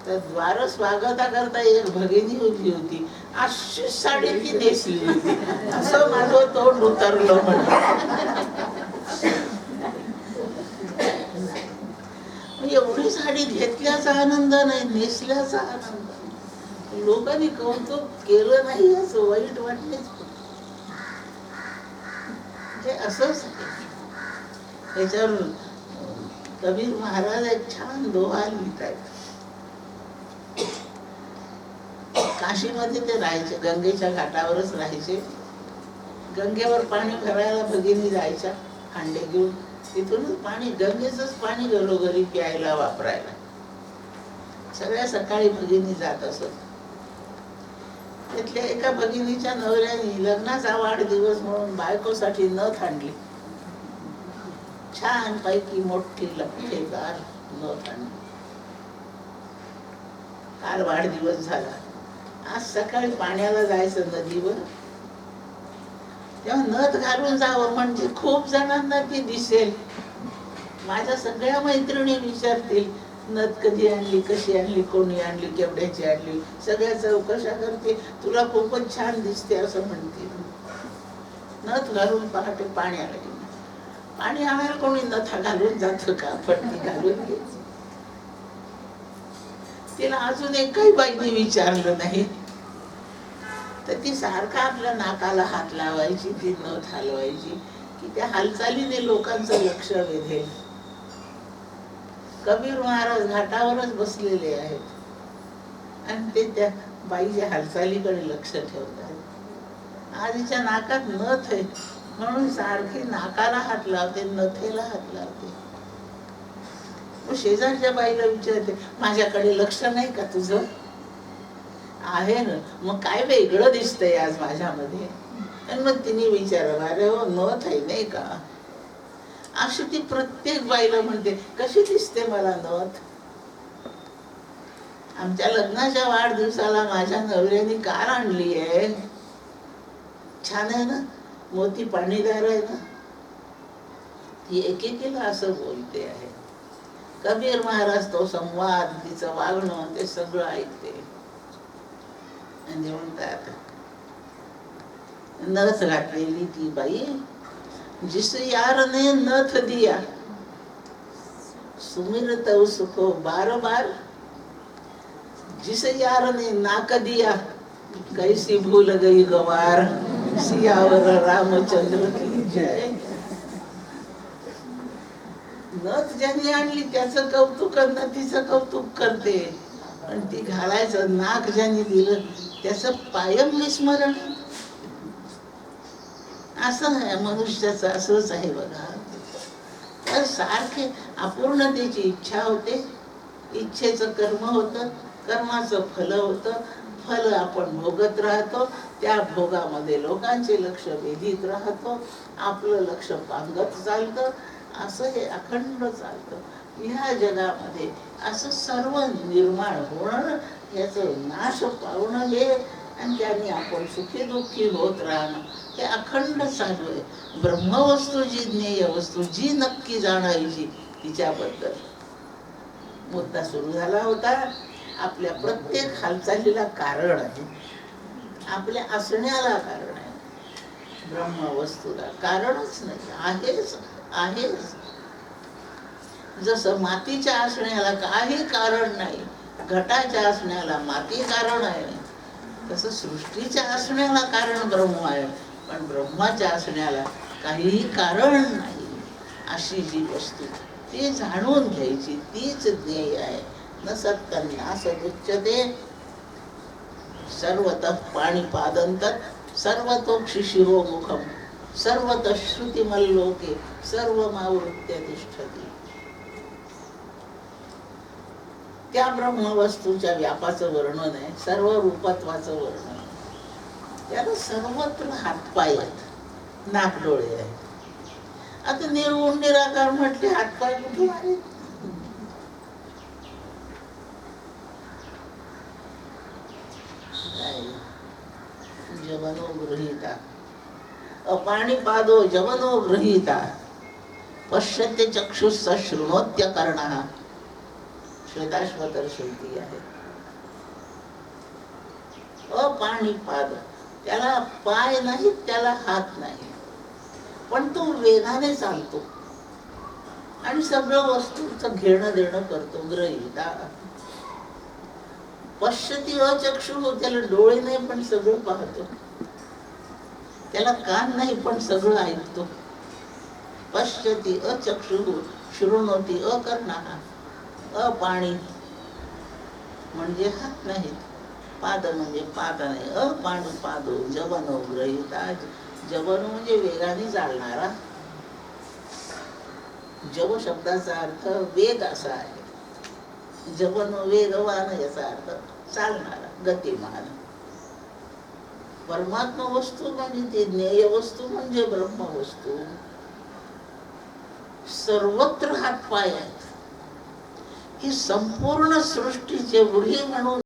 तर द्वार स्वागता करता एक भगिनी उभी होती, अशी साडी ती नेसली होती, असं माझं तोंड उतरलं. म्हणजे एवढी साडी घेतल्याचा आनंद नाही, नेसल्याचा आनंद. लोकांनी कौतुक केलं नाही असं वाईट वाटलेच. हे असंच त्याच्यावर कबीर महाराज एक छान दोहा लिहितात. काशीमध्ये ते राहायचे, गंगेच्या घाटावरच राहायचे. गंगेवर पाणी भरायला भगिनी जायच्या हांडे घेऊन, तिथूनच पाणी, गंगेचंच पाणी घरोघरी प्यायला वापरायला. सगळ्या सकाळी भगिनी जात असत. तिथल्या एका भगिनीच्या नवऱ्याने लग्नाचा वाढदिवस म्हणून बायकोसाठी नथ आणली, छान पैकी मोठी लठ्ठेदार नथ आणली. काल वाढदिवस झाला, आज सकाळी पाण्याला जायचं नदीवर, तेव्हा नथ घालून जावं म्हणजे खूप जणांना ती दिसेल. माझ्या सगळ्या मैत्रिणी विचारतील नथ कधी आणली, कशी आणली, कोणी आणली, केवढ्याची आणली, सगळ्या चौकशा करते, तुला खूपच छान दिसते असं म्हणते. नथ घालून पहाटे पाण्याला गेली. पाणी आणायला कोणी नथा घालून जातं का? पण ती घालून घ्यायची. तिला अजून एकही बाईने विचारलं नाही, तर ती सारखा आपल्या नाकाला हात लावायची, ती नथ हलवायची की त्या हालचालीने लोकांचं लक्ष वेधेल. कबीर महाराज घाटावरच बसलेले आहेत आणि ते त्या बाईच्या हालचालीकडे लक्ष ठेवतात. आजीच्या नाकात नथ आहे म्हणून सारखी नाकाला हात लावते, नथेला हात लावते. मग शेजारच्या बाईला विचारते, माझ्याकडे लक्ष नाही का तुझं? आहे ना, मग काय वेगळं दिसतंय आज माझ्यामध्ये? आणि मग तिने विचारलं, अरे हो नथ आहे नाही का? अशी ती प्रत्येक बाईला म्हणते, कशी दिसते मला नथ? आमच्या लग्नाच्या वाढदिवसाला माझ्या नवऱ्याने कार आणली आहे, छान आहे ना, मोती पाणीदार आहे ना. ती एकेकीला असं बोलते आहे. कबीर महाराज तो संवाद, तिचं वागणं, ते सगळं ऐकते आणि म्हणतात, नथ घातलेली ती बाई, जिस यार ने नथ दिया सुमिरत उसको बार बार, जिस यार ने नाक दिया कैसी भूल गई गवार, सियावर रामचंद्र की जय. नथ ज्यांनी आणली त्याचं कौतुक, नथीचं कौतुक करते, पण ती घालायचं नाक ज्यांनी दिलं त्याचं कायम विस्मरण. असं आहे मनुष्याचं, असंच आहे बघा. तर सारखे अपूर्णतेची इच्छा होते इच्छेचं कर्म होतं, कर्माचं फल होतं, फल आपण भोगत राहतो, त्या भोगामध्ये लोकांचे लक्ष वेधित राहतो, आपलं लक्ष पांगत चालतं. असं हे अखंड चालतं. ह्या जगामध्ये असं सर्व निर्माण होणं, याचं नाश पावणं हे, आणि त्याने आपण सुखी दुःखी होत राहणं, हे अखंड चालू आहे. ब्रह्मवस्तू जी ज्ञेय वस्तू, जी नक्की जाणायची, तिच्याबद्दल मुद्दा सुरू झाला होता. आपल्या प्रत्येक हालचालीला कारण आहे, आपल्या असण्याला कारण आहे. ब्रह्मवस्तूला कारणच नाही, आहेच आहेच. जसं मातीच्या असण्याला काही कारण नाही, घटाच्या असण्याला माती कारण आहे, तसं सृष्टीच्या असण्याला कारण ब्रह्म आहे, पण ब्रह्माच्या असण्याला काहीही कारण नाही. अशी जी वस्तू, ती जाणून घ्यायची, तीच ध्येय आहे. न सत्कन्या सदुच्यते सर्वतः पाणिपादंतत् सर्वतोक्षि शिरोमुखम सर्वतः श्रुतिमल्लोके सर्वमावृत्य तिष्ठति. त्या ब्रह्मवस्तूच्या व्यापाचं वर्णन आहे, सर्व रूपत्वाचं वर्णन आहे. त्याला सर्वत्र हातपाय आहेत, नाकडोळे आहेत. आता निर्गुण निराकार म्हटले, हातपाय कुठून आले? जवनो गृहीता अपाणिपादो जवनो गृहीता पश्यते चक्षुष शृणोत्य कर्णः. श्वेताश्वतर श्रुती आहे. अपाणिपाद, त्याला पाय नाही, त्याला हात नाही, पण तो वेगाने चालतो आणि सगळं वस्तूचं घेणं देणं करतो. गृहीता. पश्यती अचक्षु, त्याला डोळे नाही पण सगळं पाहतो, त्याला कान नाही पण सगळं ऐकतो. पश्यती अचक्षु शृणोती अकर्णः. अपाणी म्हणजे हात नाहीत, पाद म्हणजे पाद नाही. अपाणिपादो जवनो गृहीता. जवन म्हणजे वेगाने चालणारा. जव शब्दाचा अर्थ वेग असा आहे. जवन वेगवान याचा अर्थ चालणारा, गतिमान. परमात्मा वस्तू म्हणजे ती ज्ञेय वस्तू म्हणजे ब्रह्मवस्तू. सर्वत्र हातपाय आहेत. ही संपूर्ण सृष्टीचे रूढी म्हणून